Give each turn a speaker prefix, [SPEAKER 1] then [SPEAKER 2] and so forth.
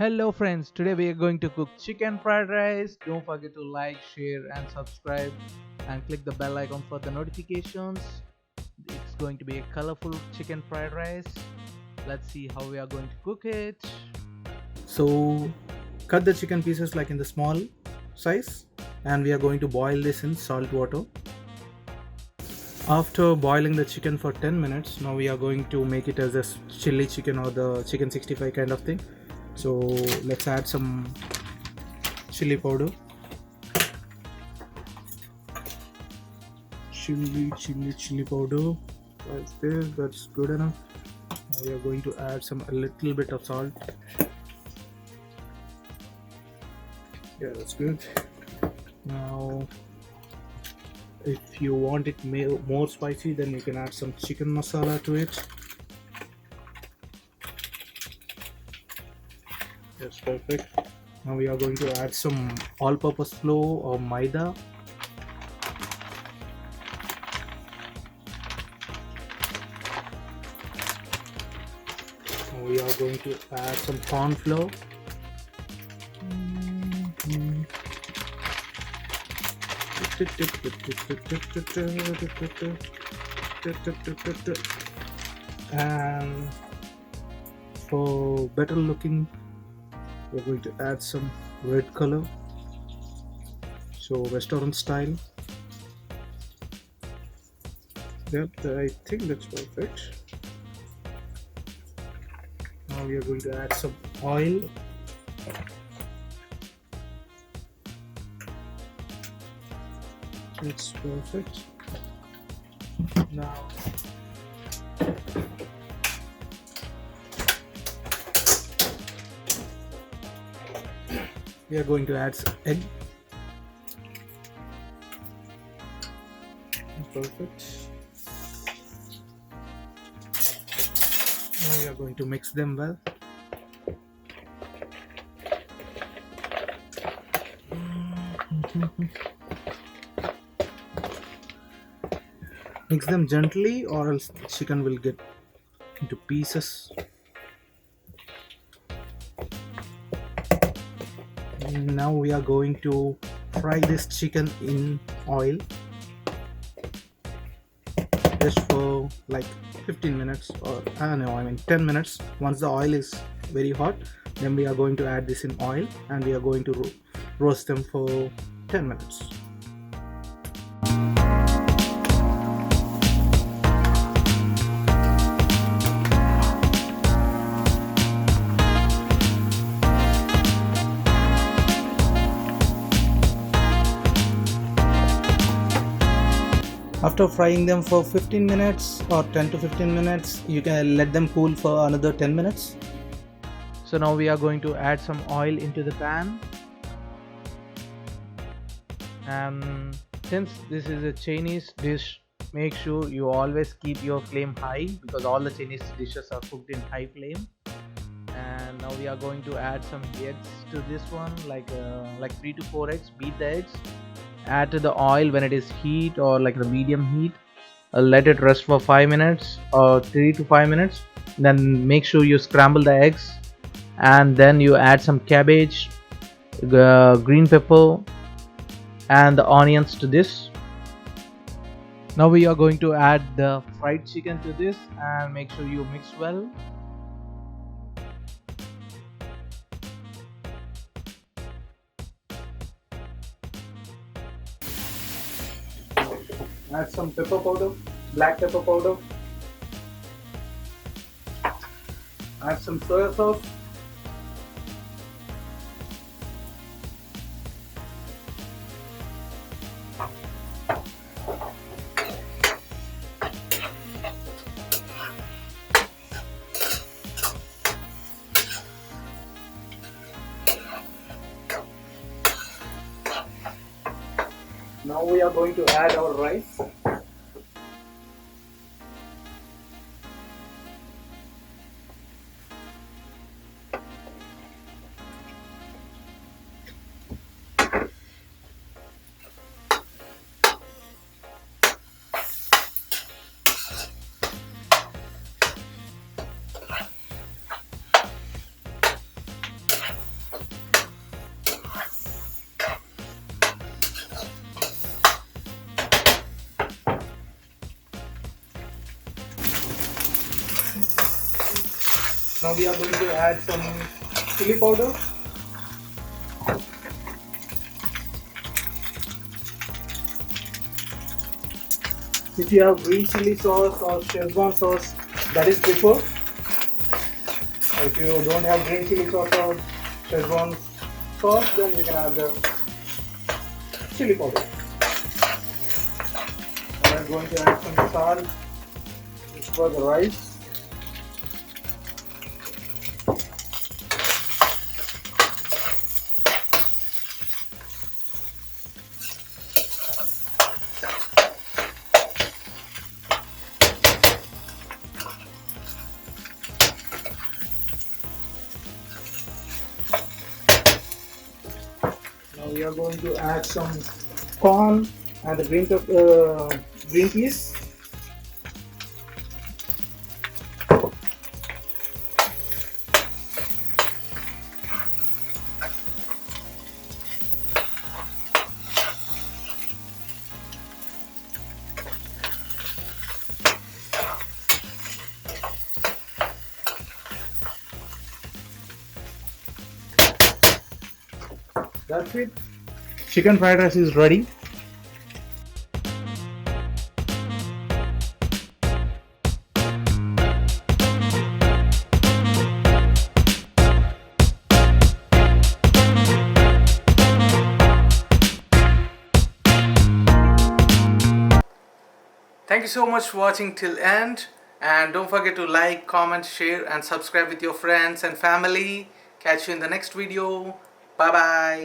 [SPEAKER 1] Hello friends, today we are going to cook chicken fried rice. Don't forget to like, share and subscribe and click the bell icon for the notifications. It's going to be a colorful chicken fried rice. Let's see how we are going to cook it.
[SPEAKER 2] So cut the chicken pieces like in the small size, and we are going to boil this in salt water. After boiling the chicken for 10 minutes, now we are going to make it as a chili chicken or the chicken 65 kind of thing. So let's add some chili powder. Chili powder. Like this, that's good enough. Now we are going to add a little bit of salt. Yeah, that's good. Now if you want it more spicy, then you can add some chicken masala to it. That's perfect. Now we are going to add some all-purpose flour or maida. Now we are going to add some corn flour. And for better looking, we're going to add some red color, so restaurant style. Yep, I think that's perfect. Now we are going to add some oil. It's perfect. Now we are going to add some egg. Perfect. Now we are going to mix them well. Mix them gently or else the chicken will get into pieces. Now we are going to fry this chicken in oil just for like 15 minutes, or I mean 10 minutes. Once the oil is very hot, then we are going to add this in oil and we are going to roast them for 10 minutes. After frying them for 15 minutes or 10 to 15 minutes, you can let them cool for another 10 minutes.
[SPEAKER 1] So now we are going to add some oil into the pan. And since this is a Chinese dish, make sure you always keep your flame high because all the Chinese dishes are cooked in high flame. And now we are going to add some eggs to this one, like 3 to 4 eggs. Beat the eggs, add to the oil when it is heat or like the medium heat. Let it rest for 5 minutes or 3 to 5 minutes. Then make sure you scramble the eggs, and then you add some cabbage, green pepper and the onions to this. Now we are going to add the fried chicken to this and make sure you mix well.
[SPEAKER 2] Add some pepper powder, black pepper powder. Add some soya sauce. Now we are going to add our rice. Now we are going to add some chili powder. If you have green chili sauce or Szechuan sauce, that is preferred. If you don't have green chili sauce or Szechuan sauce, then you can add the chili powder. And I'm going to add some salt, which for the rice. Now we are going to add some corn and the green peas. That's it. Chicken fried rice is ready. Thank you so much for watching till end, and don't forget to like, comment, share and subscribe with your friends and family. Catch you in the next video. Bye bye.